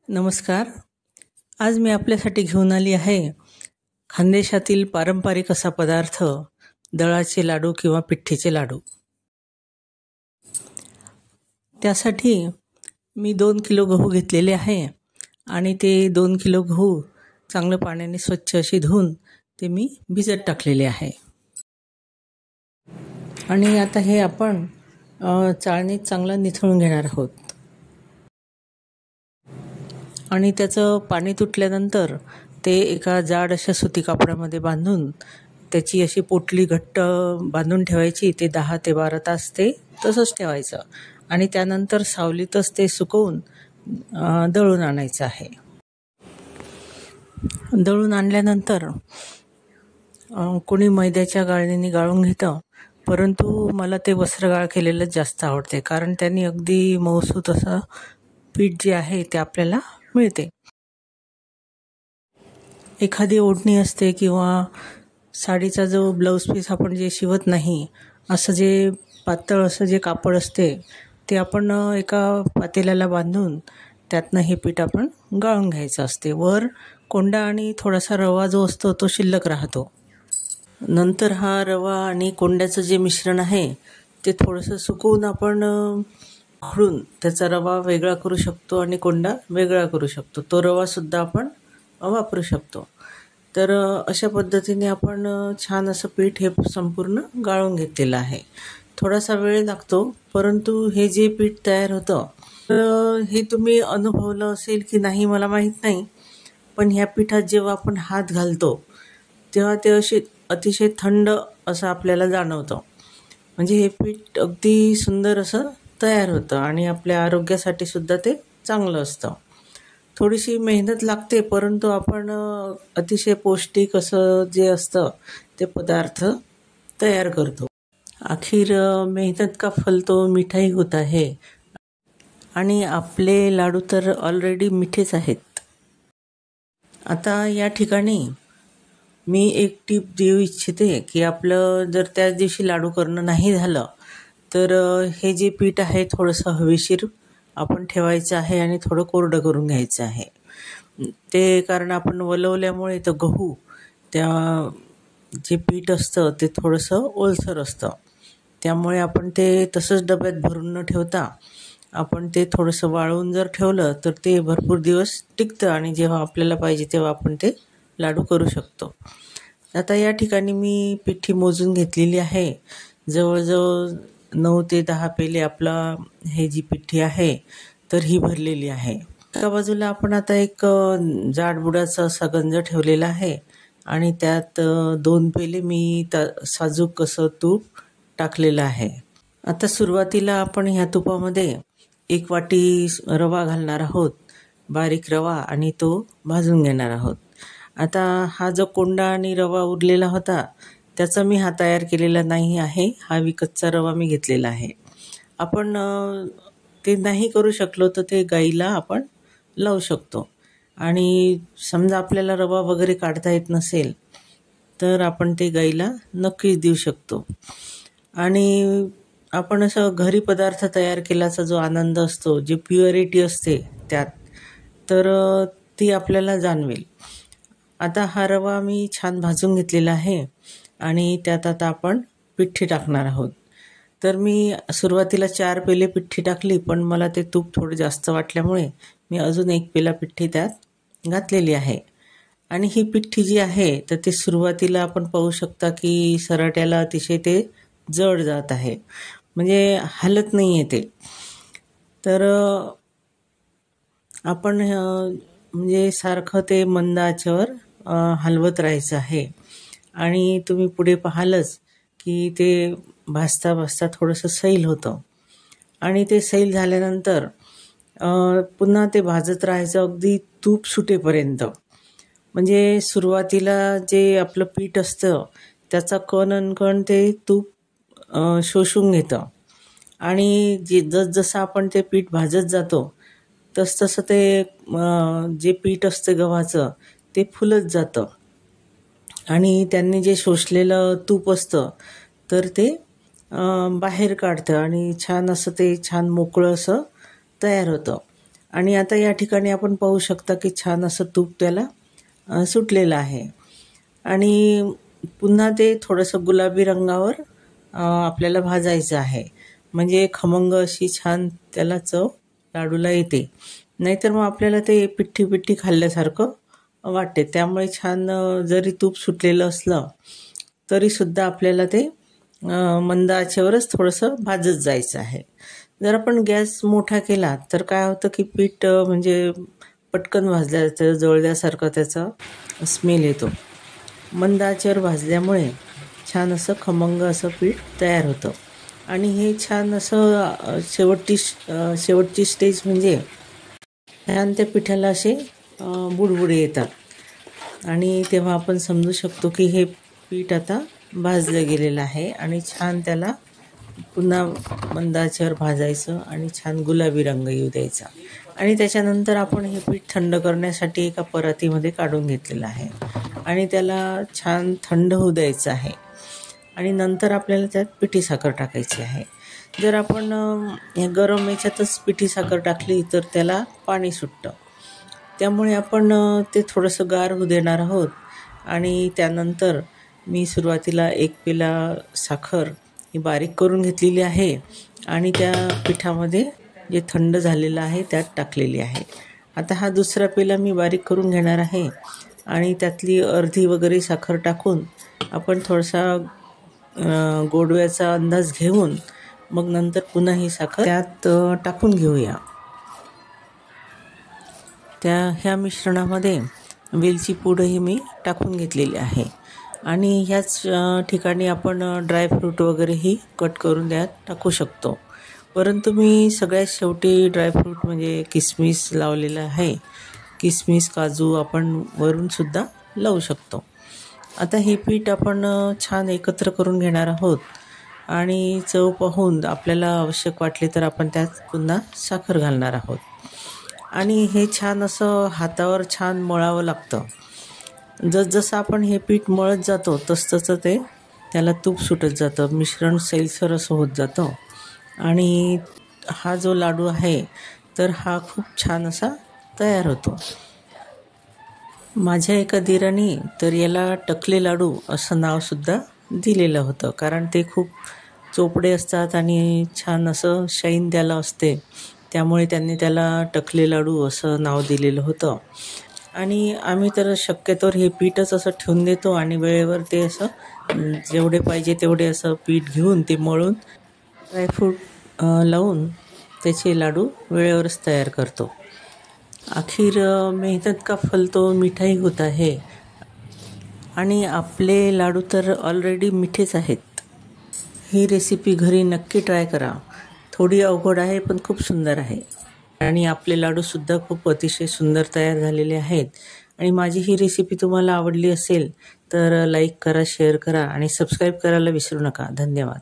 नमस्कार. आज मी आपल्यासाठी घेऊन आली आहे खानदेशातील पारंपरिक असा पदार्थ, दळाचे लाडू किंवा पिठ्ठीचे लाडू. त्यासाठी मी 2 किलो गहू घेतलेले आहे आणि ते 2 किलो गहू चांगलं पाण्याने स्वच्छ अशी धुवून ते मी भिजत टाकलेले आहे. आणि आता हे आपण चाळणीत चांगलं निथळून घेणार आहोत. आणि त्याचं पाणी तुटल्यानंतर ते एका जाड अशा सुती कापडामध्ये बांधून त्याची अशी पोटली घट्ट बांधून ठेवायची. ते 10 ते 12 तास ते तसंच ठेवायचं आणि त्यानंतर सावलीतच ते सुकवून दळून आणायचं आहे. दळून आणल्यानंतर कोणी मैद्याच्या गाळणीने गाळून घेतं, परंतु मला ते वस्त्रगाळ केलेलं जास्त आवडते, कारण त्यांनी अगदी मऊसूत असं पीठ जे आहे ते आपल्याला मिळते. एखादी ओढणी असते किंवा साडीचा जो ब्लाऊज पीस आपण जे शिवत नाही, असं जे पातळ असं जे कापड असते ते आपण एका पातेल्याला बांधून त्यातनं हे पीठ आपण गाळून घ्यायचं असते. वर कोंडा आणि थोडासा रवा जो असतो तो शिल्लक राहतो. नंतर हा रवा आणि कोंड्याचं जे मिश्रण आहे ते थोडंसं सुकवून आपण उकळून त्याचा रवा वेगळा करू शकतो आणि कोंडा वेगळा करू शकतो. तो रवासुद्धा आपण वापरू शकतो. तर अशा पद्धतीने आपण छान असं पीठ हे संपूर्ण गाळून घेतलेलं आहे. थोडासा वेळ लागतो, परंतु हे जे पीठ तयार होतं तर हे तुम्ही अनुभवलं असेल की नाही मला माहीत नाही, पण ह्या पिठात जेव्हा आपण हात घालतो तेव्हा ते असे अतिशय थंड असं आपल्याला जाणवतं. म्हणजे हे पीठ अगदी सुंदर असं तयार होतं आणि आपल्या आरोग्यासाठी सुद्धा ते चांगलं असतं. थोडीशी मेहनत लागते, परंतु आपण अतिशय पौष्टिक असं जे असतं ते पदार्थ तयार करतो. आखिर मेहनत का फल तो मिठाई होता है. आणि आपले लाडू तर ऑलरेडी मिठेच आहेत. आता या ठिकाणी मी एक टीप देऊ इच्छिते की आपलं जर त्याच दिवशी लाडू करणं नाही झालं तर हे जे पीठ आहे थोडंसं हवेशीर आपण ठेवायचं आहे आणि थोडं कोरडं करून घ्यायचं आहे. ते कारण आपण वलवल्यामुळे तर गहू त्या जे पीठ असतं ते थोडंसं ओलसर असतं. त्यामुळे आपण ते तसंच डब्यात भरून न ठेवता आपण ते थोडंसं वाळवून जर ठेवलं तर ते भरपूर दिवस टिकतं आणि जेव्हा आपल्याला पाहिजे तेव्हा आपण ते लाडू करू शकतो. आता या ठिकाणी मी पिठी मोजून घेतलेली आहे. जवळजवळ 9 ते 10 पेले आपला हे जी पिठी आहे तर ही भरलेली आहे. एका बाजूला आपण आता एक जाडबुडाचा असा गंज ठेवलेला आहे आणि त्यात 2 पेले मी साजूक असं तूप टाकलेलं आहे. आता सुरुवातीला आपण ह्या तुपामध्ये 1 वाटी रवा घालणार आहोत, बारीक रवा, आणि तो भाजून घेणार आहोत. आता हा जो कोंडा आणि रवा उरलेला होता त्याचा मी हा तयार केलेला नाही आहे. हा विकतचा रवा मी घेतलेला आहे. आपण ते नाही करू शकलो तर ते गाईला आपण लावू शकतो. आणि समजा आपल्याला रवा वगैरे काढता येत नसेल तर आपण ते गाईला नक्कीच देऊ शकतो. आणि आपण असं घरी पदार्थ तयार केल्याचा जो आनंद असतो, जी प्युरिटी असते त्यात, तर ती आपल्याला जाणवेल. आता हा रवा मी छान भाजून घेतलेला आहे आणि त्यात आता आपण पिठी टाकणार आहोत. तर मी सुरुवातीला 4 पेले पिठी टाकली, पण मला ते तूप थोडं जास्त वाटल्यामुळे मी अजून 1 पेला पिठी त्यात घातलेली आहे. आणि ही पिठी जी आहे तर ते सुरुवातीला आपण पाहू शकता की सराट्याला अतिशय ते जड जात आहे, म्हणजे हलत नाही आहे ते. तर आपण म्हणजे सारखं ते मंद आचेवर हलवत राहायचं आहे. आणि तुम्ही पुढे पाहालच की ते भाजता भाजता थोडंसं सैल होतं आणि ते सैल झाल्यानंतर पुन्हा ते भाजत राहायचं अगदी तूप सुटेपर्यंत. म्हणजे सुरुवातीला जे आपलं पीठ असतं त्याचा कण अनकण ते तूप शोषून घेतं आणि जसजसं आपण ते पीठ भाजत जातो तसतसं ते जे पीठ असतं गव्हाचं ते फुलत जातं आणि त्यांनी जे शोषलेलं तूप असतं तर ते बाहेर काढतं आणि छान असं ते छान मोकळं असं तयार होतं. आणि आता या ठिकाणी आपण पाहू शकता की छान असं तूप त्याला सुटलेलं आहे. आणि पुन्हा ते थोडंसं गुलाबी रंगावर आपल्याला भाजायचं आहे, म्हणजे खमंग अशी छान त्याला चव लाडूला येते. नाहीतर मग आपल्याला ते पिठ्ठी पिठ्ठी खाल्ल्यासारखं वाटते. त्यामुळे छान जरी तूप सुटलेलं असलं तरीसुद्धा आपल्याला ते मंद आचेवरच थोडंसं भाजत जायचं आहे. जर आपण गॅस मोठा केला तर काय होतं की पीठ म्हणजे पटकन भाजलं जातं, जळल्यासारखं त्याचा स्मेल येतो. मंद आचेवर भाजल्यामुळे छान असं खमंग असं पीठ तयार होतं. आणि हे छान असं शेवटची स्टेज म्हणजे छान त्या पिठाला असे बुडबुडे येतात आणि तेव्हा आपण समजू शकतो की हे पीठ आता भाजलं गेलेलं आहे. आणि छान त्याला पुन्हा मंद आचेवर भाजायचं आणि छान गुलाबी रंग येऊ द्यायचा. आणि त्याच्यानंतर आपण हे पीठ थंड करण्यासाठी एका परातीमध्ये काढून घेतलेलं आहे आणि त्याला छान थंड होऊ द्यायचं आहे. आणि नंतर आपल्याला त्यात पिठी साखर टाकायची आहे. जर आपण गरम याच्यातच पिठी साखर टाकली तर त्याला पाणी सुटतं. त्यामुळे आपण ते थोडंसं गार होऊ देणार आहोत. आणि त्यानंतर मी सुरुवातीला 1 पेला साखर ही बारीक करून घेतलेली आहे आणि त्या पिठामध्ये जे थंड झालेलं आहे त्यात टाकलेली आहे. आता हा दुसरा पेला मी बारीक करून घेणार आहे आणि त्यातली अर्धी वगैरे साखर टाकून आपण थोडासा गोडव्याचा अंदाज घेऊन मग नंतर पुन्हा ही साखर त्यात टाकून घेऊया. ह्या मिश्रणामध्ये वेलची पूडही मी टाकून घेतलेली आहे. आणि ह्याच ठिकाणी आपण ड्रायफ्रूट वगैरेही कट करून त्यात टाकू शकतो. परंतु मी सगळ्यात शेवटी ड्रायफ्रूट म्हणजे किसमिस लावलेलं आहे. किसमिस, काजू आपण वरूनसुद्धा लावू शकतो. आता हे पीठ आपण छान एकत्र करून घेणार आहोत आणि चव पाहून आपल्याला आवश्यक वाटले तर आपण त्यात पुन्हा साखर घालणार आहोत. आणि हे छान असं हातावर छान मळावं लागतं. जसजसं आपण हे पीठ मळत जातो तसतसं ते त्याला तूप सुटत जातं, मिश्रण सैलसर असं होत जातं. आणि हा जो लाडू आहे तर हा खूप छान असा तयार होतो. माझ्या एका दिराने तर याला टकले लाडू असं नावसुद्धा दिलेलं होतं, कारण ते खूप चोपडे असतात आणि छान असं शाईन त्याला असते. त्यामुळे त्यांनी त्याला टकले लाडू असं नाव दिलेलं होतं. आणि आम्ही तर शक्यतोवर हे पीठच असं ठेवून देतो आणि वेळेवर ते असं जेवढे पाहिजे तेवढे असं पीठ घेऊन ते मळून ड्रायफ्रूट लावून त्याचे लाडू वेळेवरच तयार करतो. आखिर मेहनत का फल तो मिठाई होता है. आणि आपले लाडू तर ऑलरेडी मिठेच आहेत. ही रेसिपी घरी नक्की ट्राय करा. थोडी अवघड आहे पण खूप सुंदर आहे. आणि आपले लाडूसुद्धा खूप अतिशय सुंदर तयार झालेले आहेत. आणि माझी ही रेसिपी तुम्हाला आवडली असेल तर लाईक करा, शेअर करा आणि सबस्क्राईब करायला विसरू नका. धन्यवाद.